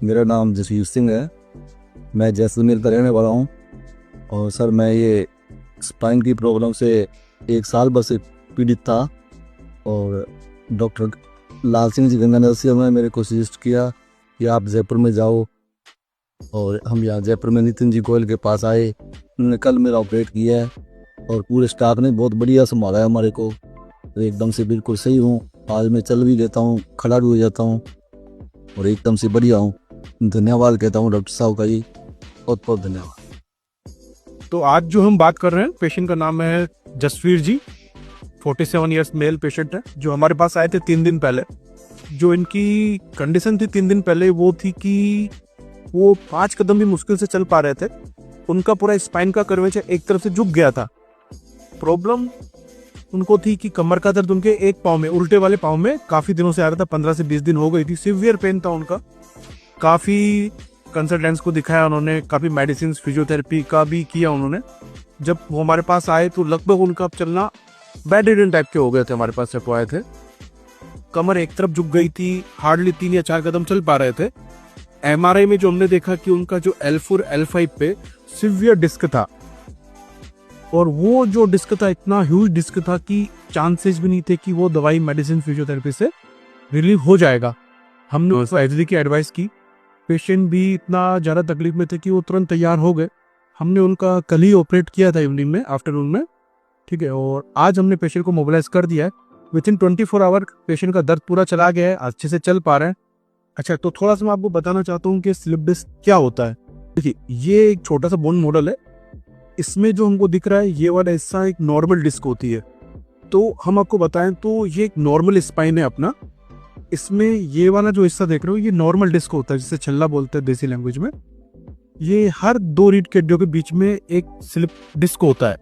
मेरा नाम जसवीर सिंह है। मैं जैसलमेर का रहने वाला हूँ। और सर मैं ये स्पाइन की प्रॉब्लम से 1 साल भर से पीड़ित था। और डॉक्टर लाल सिंह जी गंगानगर से उन्होंने मेरे को सजेस्ट किया कि आप जयपुर में जाओ। और हम यहाँ जयपुर में नितिन जी गोयल के पास आए। उन्होंने कल मेरा ऑपरेट किया है और पूरे स्टाफ ने बहुत बढ़िया संभाला है हमारे को। तो एकदम से बिल्कुल सही हूँ। आज मैं चल भी लेता हूँ, खड़ा भी हो जाता हूँ और एकदम से बढ़िया हूँ। धन्यवाद कहता हूँ डॉक्टर साहब का जी, बहुत बहुत धन्यवाद। तो आज जो हम बात कर रहे हैं, पेशेंट का नाम है जसवीर जी। 47 ईयर्स मेल पेशेंट है, जो हमारे पास आए थे 3 दिन पहले। जो इनकी कंडीशन थी 3 दिन पहले वो थी कि वो 5 कदम भी मुश्किल से चल पा रहे थे। उनका पूरा स्पाइन का कर्वेचर एक तरफ से झुक गया था। प्रॉब्लम उनको थी कि कमर का दर्द उनके एक पाँव में, उल्टे वाले पाँव में काफ़ी दिनों से आ रहा था। 15 से 20 दिन हो गई थी। सिवियर पेन था उनका। काफ़ी कंसल्टेंट्स को दिखाया उन्होंने, काफ़ी मेडिसिन फिजियोथेरेपी का भी किया उन्होंने। जब वो हमारे पास आए तो लगभग उनका चलना बेड रिडन टाइप के हो गए थे। हमारे पास जब वो आए थे, कमर एक तरफ झुक गई थी, हार्डली 3 या 4 कदम चल पा रहे थे। एमआरआई में जो हमने देखा कि उनका जो L4 L5 पे सिवियर डिस्क था, और वो जो डिस्क था इतना ह्यूज डिस्क था कि चांसेस भी नहीं थे कि वो दवाई मेडिसिन फिजियोथेरेपी से रिलीव हो जाएगा। हमने उसको एचडी की एडवाइस की। पेशेंट भी इतना ज़्यादा तकलीफ में थे कि वो तुरंत तैयार हो गए। हमने उनका कल ही ऑपरेट किया था इवनिंग में, आफ्टरनून में, ठीक है। और आज हमने पेशेंट को मोबिलाइज कर दिया है। विथिन 24 आवर पेशेंट का दर्द पूरा चला गया है, अच्छे से चल पा रहे हैं। अच्छा, तो थोड़ा सा मैं आपको बताना चाहता हूँ कि स्लिप डिस्क क्या होता है। देखिए, ये एक छोटा सा बोन मॉडल है। इसमें जो हमको दिख रहा है ये वाला हिस्सा एक नॉर्मल डिस्क होती है। तो हम आपको बताएं तो ये एक नॉर्मल स्पाइन है अपना। इसमें ये वाला जो हिस्सा देख रहे हो ये नॉर्मल डिस्क होता है, जिसे छल्ला बोलते हैं देसी लैंग्वेज में। ये हर 2 रीढ़ की हड्डियों के बीच में एक स्लिप डिस्क होता है।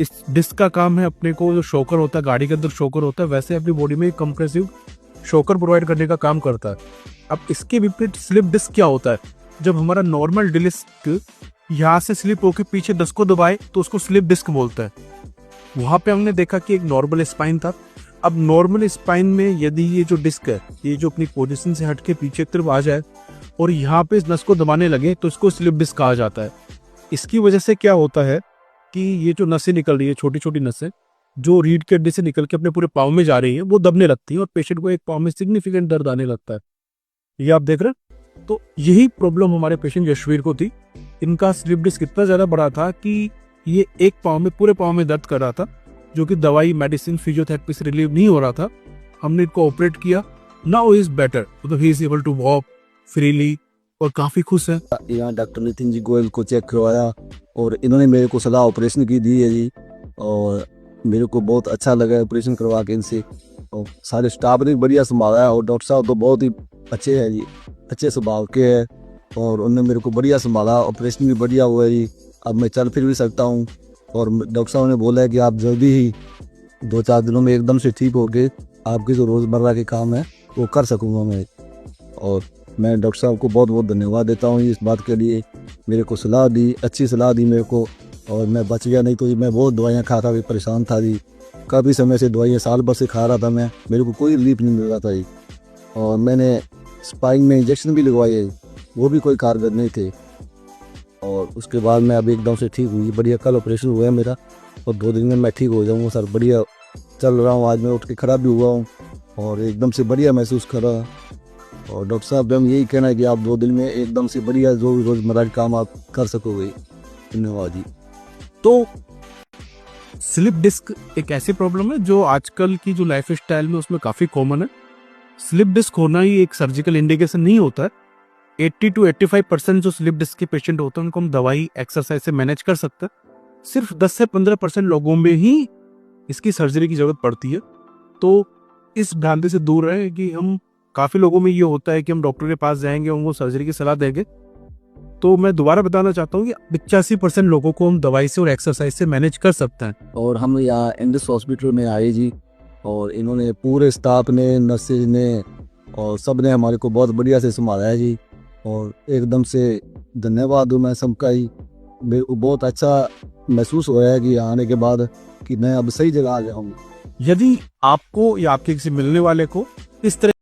इस डिस्क का काम है अपने को, जो शॉकर होता है, गाड़ी के अंदर शॉकर होता है, वैसे अपनी बॉडी में कंप्रेसिव शॉकर प्रोवाइड करने का काम करता है। अब इसके विपरीत स्लिप डिस्क क्या होता है? जब हमारा नॉर्मल डिस्क यहाँ से स्लिप होकर पीछे डिस्क को दबाए तो उसको स्लिप डिस्क बोलता है। वहां पे हमने देखा कि एक नॉर्मल स्पाइन था। अब नॉर्मल स्पाइन में यदि ये जो डिस्क है ये जो अपनी पोजीशन से हट के पीछे की तरफ आ जाए और यहाँ पे इस नस को दबाने लगे तो इसको स्लिप डिस्क कहा जाता है। इसकी वजह से क्या होता है कि ये जो नसें निकल रही है, छोटी छोटी नसें जो रीढ़ की हड्डी से निकल के अपने पूरे पाँव में जा रही है, वो दबने लगती है और पेशेंट को एक पाँव में सिग्निफिकेंट दर्द आने लगता है। ये आप देख रहे हैं। तो यही प्रॉब्लम हमारे पेशेंट यशवीर को थी। इनका स्लिप डिस्क इतना ज्यादा बड़ा था कि ये एक पाँव में, पूरे पाँव में दर्द कर रहा था, जो कि दवाई मेडिसिन फिजियोथेरेपी से रिलीव नहीं हो रहा था। हमने इनको ऑपरेट किया। नाउ ही इज बेटर, मतलब he is able to walk freely और काफी खुश है। यहाँ डॉक्टर नितिन जी गोयल को चेक करवाया और इन्होंने मेरे को सलाह ऑपरेशन की दी है जी। और मेरे को बहुत अच्छा लगा ऑपरेशन करवा के इनसे। और सारे स्टाफ ने बढ़िया संभाला है और डॉक्टर साहब तो बहुत ही अच्छे हैं जी, अच्छे स्वभाव के हैं। और उन्होंने मेरे को बढ़िया संभाला, ऑपरेशन भी बढ़िया हुआ है जी। अब मैं चल फिर भी सकता हूँ। और डॉक्टर साहब ने बोला है कि आप जल्दी ही 2-4 दिनों में एकदम से ठीक हो के आपके जो रोज़मर्रा के काम है वो कर सकूँगा मैं। और मैं डॉक्टर साहब को बहुत बहुत धन्यवाद देता हूँ इस बात के लिए। मेरे को सलाह दी, अच्छी सलाह दी मेरे को, और मैं बच गया। नहीं तो मैं बहुत दवाइयाँ खा खा के परेशान था जी। काफ़ी समय से दवाइयाँ साल भर से खा रहा था मैं, मेरे को कोई रिलीफ नहीं मिल रहा था जी। और मैंने स्पाइन में इंजेक्शन भी लगवाए है, वो भी कोई कारगर नहीं थे। और उसके बाद मैं अब एकदम से ठीक हुई, बढ़िया। कल ऑपरेशन हुआ है मेरा और 2 दिन में मैं ठीक हो जाऊँगा सर। बढ़िया चल रहा हूँ, आज मैं उठ के खड़ा भी हुआ हूँ और एकदम से बढ़िया महसूस कर रहा। और डॉक्टर साहब हम यही कहना है कि आप 2 दिन में एकदम से बढ़िया जो रोज़मर्रा के काम आप कर सकोगे। धन्यवाद जी। तो स्लिप डिस्क एक ऐसी प्रॉब्लम है जो आजकल की जो लाइफ स्टाइल में उसमें काफी कॉमन है। स्लिप डिस्क होना ही एक सर्जिकल इंडिकेशन नहीं होता है। 80 to 85% जो स्लिप डिस्क के पेशेंट होते हैं उनको हम दवाई एक्सरसाइज से मैनेज कर सकते हैं। सिर्फ 10 से 15% लोगों में ही इसकी सर्जरी की जरूरत पड़ती है। तो इस भ्रांति से दूर रहे कि हम, काफी लोगों में ये होता है कि हम डॉक्टर के पास जाएंगे, उनको सर्जरी की सलाह देंगे। तो मैं दोबारा बताना चाहता हूँ कि 85% लोगों को हम दवाई से और एक्सरसाइज से मैनेज कर सकते हैं। और हम यहाँ इंडस हॉस्पिटल में आए जी, और इन्होंने पूरे स्टाफ ने, नर्सेज ने और सब ने हमारे को बहुत बढ़िया से संभाला है जी। और एकदम से धन्यवाद हूँ मैं सबका ही। मेरे को बहुत अच्छा महसूस हो रहा है कि यहाँ आने के बाद कि मैं अब सही जगह आ गया हूँ। यदि आपको या आपके किसी मिलने वाले को इस तरह